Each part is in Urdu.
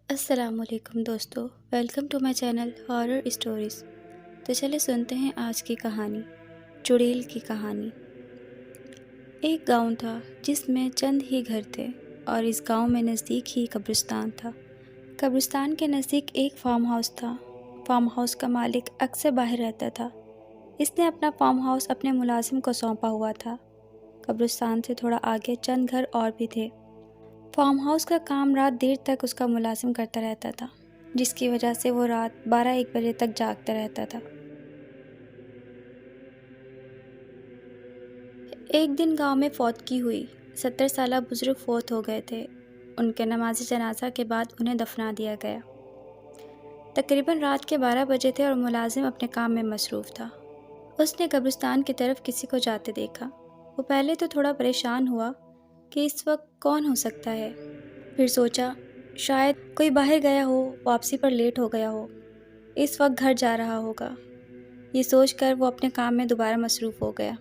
السلام علیکم دوستو، welcome to my channel horror stories. تو چلے سنتے ہیں آج کی کہانی، چڑیل کی کہانی۔ ایک گاؤں تھا جس میں چند ہی گھر تھے اور اس گاؤں میں نزدیک ہی قبرستان تھا۔ قبرستان کے نزدیک ایک فارم ہاؤس تھا۔ فارم ہاؤس کا مالک اکثر باہر رہتا تھا۔ اس نے اپنا فارم ہاؤس اپنے ملازم کو سونپا ہوا تھا۔ قبرستان سے تھوڑا آگے چند گھر اور بھی تھے۔ فارم ہاؤس کا کام رات دیر تک اس کا ملازم کرتا رہتا تھا، جس کی وجہ سے وہ رات 12-1 بجے تک جاگتا رہتا تھا۔ ایک دن گاؤں میں فوتگی ہوئی۔ 70 سالہ بزرگ فوت ہو گئے تھے۔ ان کے نماز جنازہ کے بعد انہیں دفنا دیا گیا۔ تقریباً رات کے 12 بجے تھے اور ملازم اپنے کام میں مصروف تھا۔ اس نے قبرستان کی طرف کسی کو جاتے دیکھا۔ وہ پہلے تو تھوڑا پریشان ہوا کہ اس وقت کون ہو سکتا ہے، پھر سوچا شاید کوئی باہر گیا ہو، واپسی پر لیٹ ہو گیا ہو، اس وقت گھر جا رہا ہوگا۔ یہ سوچ کر وہ اپنے کام میں دوبارہ مصروف ہو گیا۔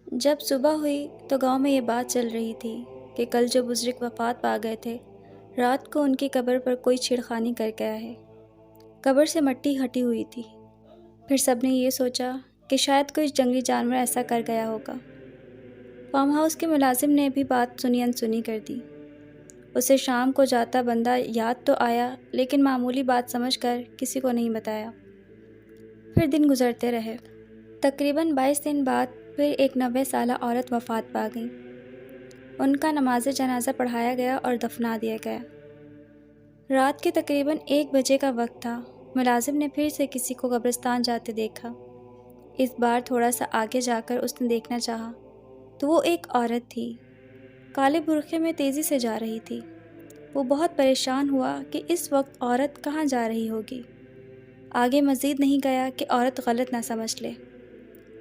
جب صبح ہوئی تو گاؤں میں یہ بات چل رہی تھی کہ کل جو بزرگ وفات پا گئے تھے، رات کو ان کی قبر پر کوئی چھیڑخانی کر گیا ہے۔ قبر سے مٹی ہٹی ہوئی تھی۔ پھر سب نے یہ سوچا کہ شاید کوئی جنگلی جانور ایسا کر گیا ہوگا۔ فارم ہاؤس کے ملازم نے بھی بات سنی انسنی کر دی۔ اسے شام کو جاتا بندہ یاد تو آیا، لیکن معمولی بات سمجھ کر کسی کو نہیں بتایا۔ پھر دن گزرتے رہے۔ تقریباً 22 دن بعد پھر ایک 90 سالہ عورت وفات پا گئی۔ ان کا نماز جنازہ پڑھایا گیا اور دفنا دیا گیا۔ رات کے تقریباً 1 بجے کا وقت تھا۔ ملازم نے پھر سے کسی کو قبرستان جاتے دیکھا۔ اس بار تھوڑا سا آگے جا کر اس نے دیکھنا چاہا تو وہ ایک عورت تھی، کالے برقعے میں تیزی سے جا رہی تھی۔ وہ بہت پریشان ہوا کہ اس وقت عورت کہاں جا رہی ہوگی۔ آگے مزید نہیں گیا کہ عورت غلط نہ سمجھ لے۔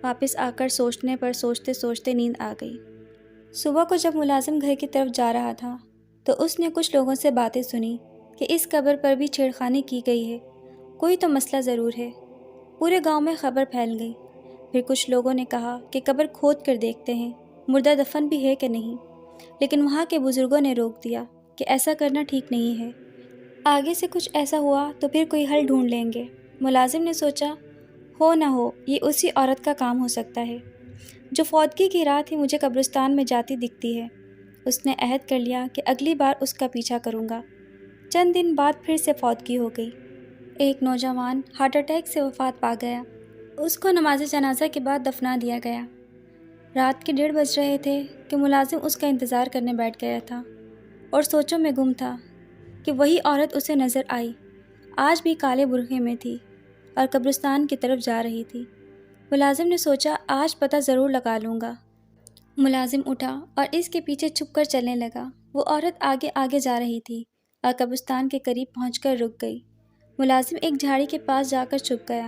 واپس آ کر سوچنے پر سوچتے سوچتے نیند آ گئی۔ صبح کو جب ملازم گھر کی طرف جا رہا تھا تو اس نے کچھ لوگوں سے باتیں سنی کہ اس قبر پر بھی چھیڑخانی کی گئی ہے، کوئی تو مسئلہ ضرور ہے۔ پورے گاؤں میں خبر پھیل گئی۔ پھر کچھ لوگوں نے کہا کہ قبر کھود کر دیکھتے ہیں، مردہ دفن بھی ہے کہ نہیں، لیکن وہاں کے بزرگوں نے روک دیا کہ ایسا کرنا ٹھیک نہیں ہے۔ آگے سے کچھ ایسا ہوا تو پھر کوئی حل ڈھونڈ لیں گے۔ ملازم نے سوچا ہو نہ ہو یہ اسی عورت کا کام ہو سکتا ہے جو فوتگی کی رات ہی مجھے قبرستان میں جاتی دکھتی ہے۔ اس نے عہد کر لیا کہ اگلی بار اس کا پیچھا کروں گا۔ چند دن بعد پھر سے فوتگی ہو گئی۔ ایک نوجوان ہارٹ اٹیک سے وفات پا گیا۔ اس کو نماز جنازہ کے بعد دفنا دیا گیا۔ رات کے 1:30 بج رہے تھے کہ ملازم اس کا انتظار کرنے بیٹھ گیا تھا اور سوچوں میں گم تھا کہ وہی عورت اسے نظر آئی۔ آج بھی کالے برقعے میں تھی اور قبرستان کی طرف جا رہی تھی۔ ملازم نے سوچا آج پتہ ضرور لگا لوں گا۔ ملازم اٹھا اور اس کے پیچھے چھپ کر چلنے لگا۔ وہ عورت آگے آگے جا رہی تھی اور قبرستان کے قریب پہنچ کر رک گئی۔ ملازم ایک جھاڑی کے پاس جا کر چھپ گیا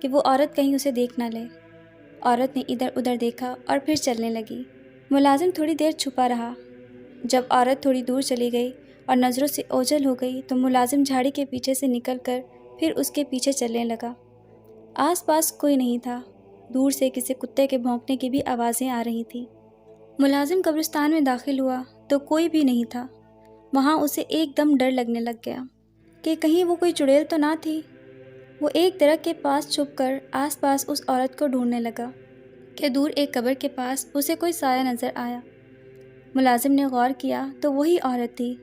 کہ وہ عورت کہیں اسے دیکھ نہ لے۔ عورت نے ادھر ادھر دیکھا اور پھر چلنے لگی۔ ملازم تھوڑی دیر چھپا رہا۔ جب عورت تھوڑی دور چلی گئی اور نظروں سے اوجھل ہو گئی تو ملازم جھاڑی کے پیچھے سے نکل کر پھر اس کے پیچھے چلنے لگا۔ آس پاس کوئی نہیں تھا۔ دور سے کسی کتے کے بھونکنے کی بھی آوازیں آ رہی تھیں۔ ملازم قبرستان میں داخل ہوا تو کوئی بھی نہیں تھا۔ وہاں اسے ایک دم ڈر لگنے لگ گیا کہ کہیں وہ کوئی چڑیل تو نہ تھی۔ وہ ایک درخت کے پاس چھپ کر آس پاس اس عورت کو ڈھونڈنے لگا کہ دور ایک قبر کے پاس اسے کوئی سایہ نظر آیا۔ ملازم نے غور کیا تو وہی عورت تھی۔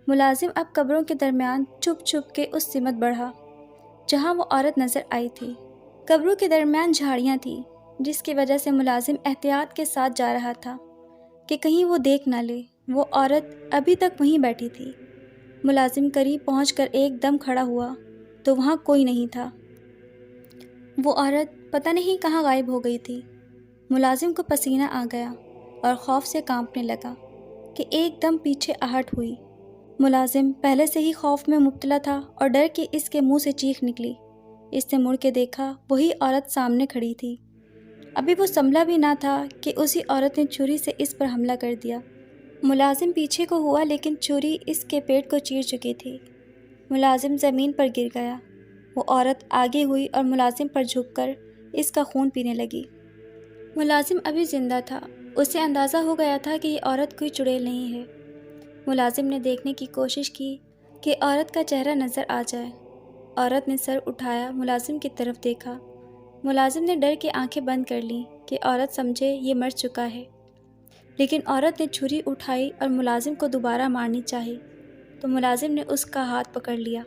ملازم اب قبروں کے درمیان چھپ چھپ کے اس سمت بڑھا جہاں وہ عورت نظر آئی تھی۔ قبروں کے درمیان جھاڑیاں تھیں، جس کی وجہ سے ملازم احتیاط کے ساتھ جا رہا تھا کہ کہیں وہ دیکھ نہ لے۔ وہ عورت ابھی تک وہیں بیٹھی تھی۔ ملازم قریب پہنچ کر ایک دم کھڑا ہوا تو وہاں کوئی نہیں تھا۔ وہ عورت پتہ نہیں کہاں غائب ہو گئی تھی۔ ملازم کو پسینہ آ گیا اور خوف سے کانپنے لگا کہ ایک دم پیچھے آہٹ ہوئی۔ ملازم پہلے سے ہی خوف میں مبتلا تھا اور ڈر کی اس کے منہ سے چیخ نکلی۔ اس نے مڑ کے دیکھا، وہی عورت سامنے کھڑی تھی۔ ابھی وہ سنبھلا بھی نہ تھا کہ اسی عورت نے چھری سے اس پر حملہ کر دیا۔ ملازم پیچھے کو ہوا لیکن چھری اس کے پیٹ کو چیر چکی تھی۔ ملازم زمین پر گر گیا۔ وہ عورت آگے ہوئی اور ملازم پر جھک کر اس کا خون پینے لگی۔ ملازم ابھی زندہ تھا۔ اسے اندازہ ہو گیا تھا کہ یہ عورت کوئی چڑیل نہیں ہے۔ ملازم نے دیکھنے کی کوشش کی کہ عورت کا چہرہ نظر آ جائے۔ عورت نے سر اٹھایا، ملازم کی طرف دیکھا۔ ملازم نے ڈر کے آنکھیں بند کر لیں کہ عورت سمجھے یہ مر چکا ہے، لیکن عورت نے چھری اٹھائی اور ملازم کو دوبارہ مارنی چاہی تو ملازم نے اس کا ہاتھ پکڑ لیا۔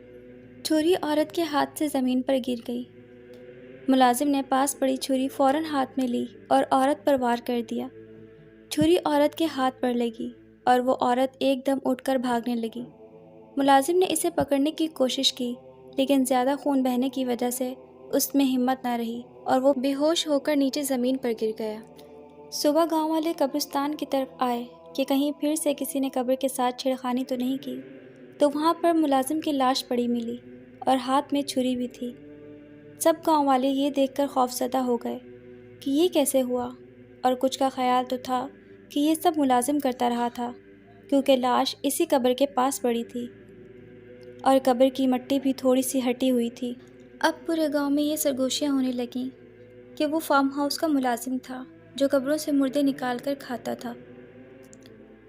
چھری عورت کے ہاتھ سے زمین پر گر گئی۔ ملازم نے پاس پڑی چھری فوراً ہاتھ میں لی اور عورت پر وار کر دیا۔ چھری عورت کے ہاتھ پر لگی اور وہ عورت ایک دم اٹھ کر بھاگنے لگی۔ ملازم نے اسے پکڑنے کی کوشش کی، لیکن زیادہ خون بہنے کی وجہ سے اس میں ہمت نہ رہی اور وہ بے ہوش ہو کر نیچے زمین پر گر گیا۔ صبح گاؤں والے قبرستان کی طرف آئے کہ کہیں پھر سے کسی نے قبر کے ساتھ چھیڑخانی تو نہیں کی، تو وہاں پر ملازم کی لاش پڑی ملی اور ہاتھ میں چھری بھی تھی۔ سب گاؤں والے یہ دیکھ کر خوفزدہ ہو گئے کہ یہ کیسے ہوا، اور کچھ کا خیال تو تھا کہ یہ سب ملازم کرتا رہا تھا، کیونکہ لاش اسی قبر کے پاس پڑی تھی اور قبر کی مٹی بھی تھوڑی سی ہٹی ہوئی تھی۔ اب پورے گاؤں میں یہ سرگوشیاں ہونے لگیں کہ وہ فارم ہاؤس کا ملازم تھا جو قبروں سے مردے نکال کر کھاتا تھا۔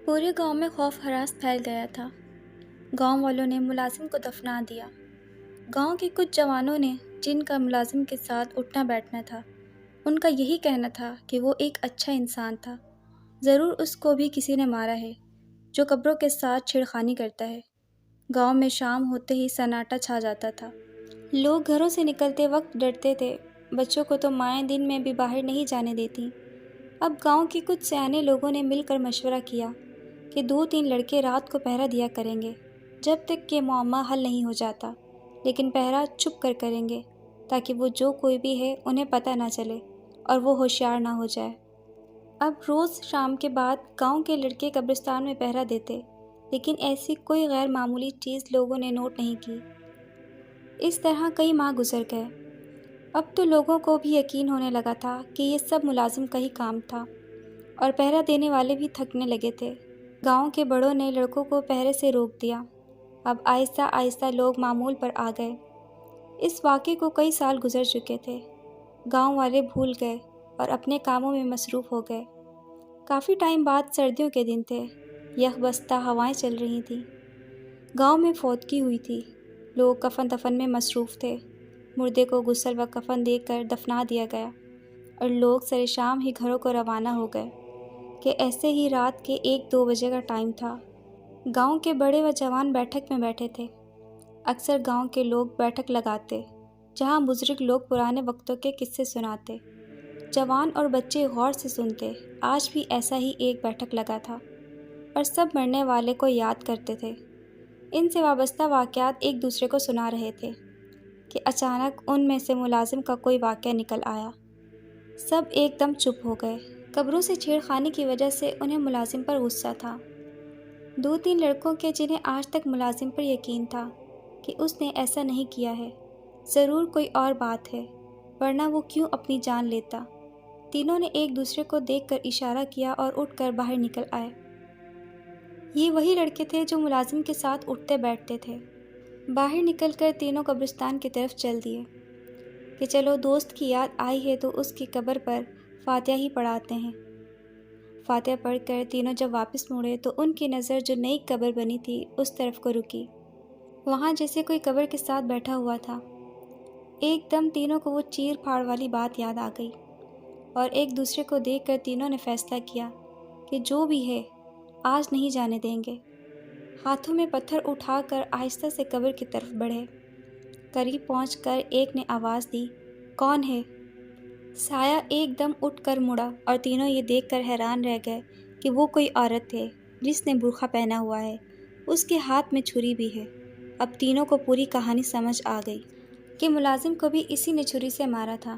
پورے گاؤں میں خوف ہراس پھیل گیا تھا۔ گاؤں والوں نے ملازم کو دفنا دیا۔ گاؤں کے کچھ جوانوں نے، جن کا ملازم کے ساتھ اٹھنا بیٹھنا تھا، ان کا یہی کہنا تھا کہ وہ ایک اچھا انسان تھا، ضرور اس کو بھی کسی نے مارا ہے جو قبروں کے ساتھ چھیڑخانی کرتا ہے۔ گاؤں میں شام ہوتے ہی سناٹا چھا جاتا تھا۔ لوگ گھروں سے نکلتے وقت ڈرتے تھے، بچوں کو تو مائیں دن میں بھی باہر نہیں جانے دیتی۔ اب گاؤں کے کچھ سیانے لوگوں نے مل کر مشورہ کیا کہ 2-3 لڑکے رات کو پہرا دیا کریں گے جب تک کہ معمہ حل نہیں ہو جاتا، لیکن پہرا چھپ کر کریں گے تاکہ وہ جو کوئی بھی ہے انہیں پتہ نہ چلے اور وہ ہوشیار نہ ہو جائے۔ اب روز شام کے بعد گاؤں کے لڑکے قبرستان میں پہرا دیتے، لیکن ایسی کوئی غیر معمولی چیز لوگوں نے نوٹ نہیں کی۔ اس طرح کئی ماہ گزر گئے۔ اب تو لوگوں کو بھی یقین ہونے لگا تھا کہ یہ سب ملازم کا ہی کام تھا، اور پہرا دینے والے بھی تھکنے لگے تھے۔ گاؤں کے بڑوں نے لڑکوں کو پہرے سے روک دیا۔ اب آہستہ آہستہ لوگ معمول پر آ گئے۔ اس واقعے کو کئی سال گزر چکے تھے۔ گاؤں والے بھول گئے اور اپنے کاموں میں مصروف ہو گئے۔ کافی ٹائم بعد سردیوں کے دن تھے، یخ بستہ ہوائیں چل رہی تھیں۔ گاؤں میں فوتگی ہوئی تھی۔ لوگ کفن دفن میں مصروف تھے۔ مردے کو غسل و کفن دے کر دفنا دیا گیا اور لوگ سر شام ہی گھروں کو روانہ ہو گئے کہ ایسے ہی رات کے 1-2 بجے کا ٹائم تھا۔ گاؤں کے بڑے و جوان بیٹھک میں بیٹھے تھے۔ اکثر گاؤں کے لوگ بیٹھک لگاتے جہاں بزرگ لوگ پرانے وقتوں کے قصے سناتے۔ جوان اور بچے غور سے سنتے۔ آج بھی ایسا ہی ایک بیٹھک لگا تھا اور سب مرنے والے کو یاد کرتے تھے۔ ان سے وابستہ واقعات ایک دوسرے کو سنا رہے تھے کہ اچانک ان میں سے ملازم کا کوئی واقعہ نکل آیا۔ سب ایک دم چپ ہو گئے۔ قبروں سے چھیڑخانی کی وجہ سے انہیں ملازم پر غصہ تھا۔ 2-3 لڑکوں کے جنہیں آج تک ملازم پر یقین تھا کہ اس نے ایسا نہیں کیا ہے، ضرور کوئی اور بات ہے، ورنہ وہ کیوں اپنی جان لیتا۔ تینوں نے ایک دوسرے کو دیکھ کر اشارہ کیا اور اٹھ کر باہر نکل آئے۔ یہ وہی لڑکے تھے جو ملازم کے ساتھ اٹھتے بیٹھتے تھے۔ باہر نکل کر تینوں قبرستان کی طرف چل دیے کہ چلو دوست کی یاد آئی ہے تو اس کی قبر پر فاتحہ ہی پڑھاتے ہیں۔ فاتحہ پڑھ کر تینوں جب واپس مڑے تو ان کی نظر جو نئی قبر بنی تھی اس طرف کو رکی۔ وہاں جیسے کوئی قبر کے ساتھ بیٹھا ہوا تھا۔ ایک دم تینوں کو وہ چیر پھاڑ والی بات یاد آ گئی اور ایک دوسرے کو دیکھ کر تینوں نے فیصلہ کیا کہ جو بھی ہے آج نہیں جانے دیں گے۔ ہاتھوں میں پتھر اٹھا کر آہستہ سے قبر کی طرف بڑھے۔ قریب پہنچ کر ایک نے آواز دی، کون ہے؟ سایہ ایک دم اٹھ کر مڑا اور تینوں یہ دیکھ کر حیران رہ گئے کہ وہ کوئی عورت ہے جس نے برقع پہنا ہوا ہے، اس کے ہاتھ میں چھری بھی ہے۔ اب تینوں کو پوری کہانی سمجھ آ گئی کہ ملازم کو بھی اسی نے چھری سے مارا تھا۔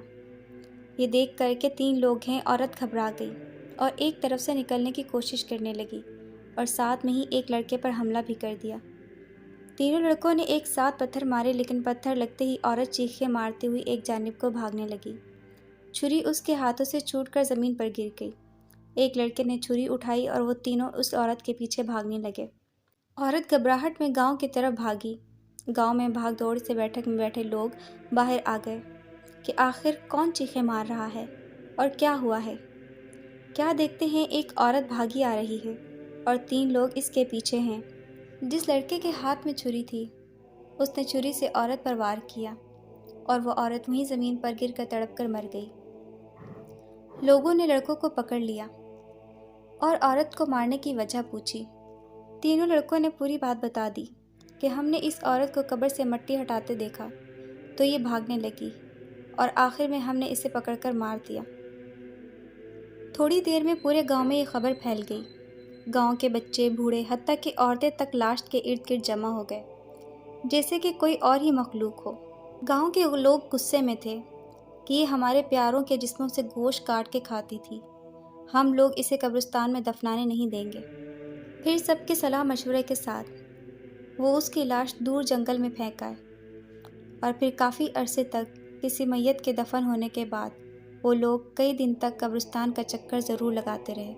یہ دیکھ کر کہ 3 لوگ ہیں، عورت گھبرا گئی اور ایک طرف سے نکلنے کی کوشش کرنے لگی اور ساتھ میں ہی ایک لڑکے پر حملہ بھی کر دیا۔ تینوں لڑکوں نے ایک ساتھ پتھر مارے، لیکن پتھر لگتے ہی عورت چیخیں مارتے ہوئی ایک جانب کو بھاگنے لگی۔ چھری اس کے ہاتھوں سے چھوٹ کر زمین پر گر گئی۔ ایک لڑکے نے چھری اٹھائی اور وہ تینوں اس عورت کے پیچھے بھاگنے لگے۔ عورت گھبراہٹ میں گاؤں کی طرف بھاگی۔ گاؤں میں بھاگ دوڑ سے بیٹھک میں بیٹھے لوگ باہر آ گئے کہ آخر کون چیخیں مار رہا ہے اور کیا ہوا ہے۔ کیا دیکھتے ہیں ایک عورت بھاگی آ رہی ہے اور 3 لوگ اس کے پیچھے ہیں۔ جس لڑکے کے ہاتھ میں چھری تھی اس نے چھری سے عورت پر وار کیا اور وہ عورت وہیں زمین پر گر کر تڑپ کر مر گئی۔ لوگوں نے لڑکوں کو پکڑ لیا اور عورت کو مارنے کی وجہ پوچھی۔ تینوں لڑکوں نے پوری بات بتا دی کہ ہم نے اس عورت کو قبر سے مٹی ہٹاتے دیکھا تو یہ بھاگنے لگی اور آخر میں ہم نے اسے پکڑ کر مار دیا۔ تھوڑی دیر میں پورے گاؤں میں یہ خبر پھیل گئی۔ گاؤں کے بچے، بوڑھے، حتیٰ کہ عورتیں تک لاش کے ارد گرد جمع ہو گئے جیسے کہ کوئی اور ہی مخلوق ہو۔ گاؤں کے لوگ غصے میں تھے کہ یہ ہمارے پیاروں کے جسموں سے گوشت کاٹ کے کھاتی تھی، ہم لوگ اسے قبرستان میں دفنانے نہیں دیں گے۔ پھر سب کے صلاح مشورے کے ساتھ وہ اس کی لاش دور جنگل میں پھینک آئے اور پھر کافی عرصے تک کسی میت کے دفن ہونے کے بعد وہ لوگ کئی دن تک قبرستان کا چکر ضرور لگاتے رہے۔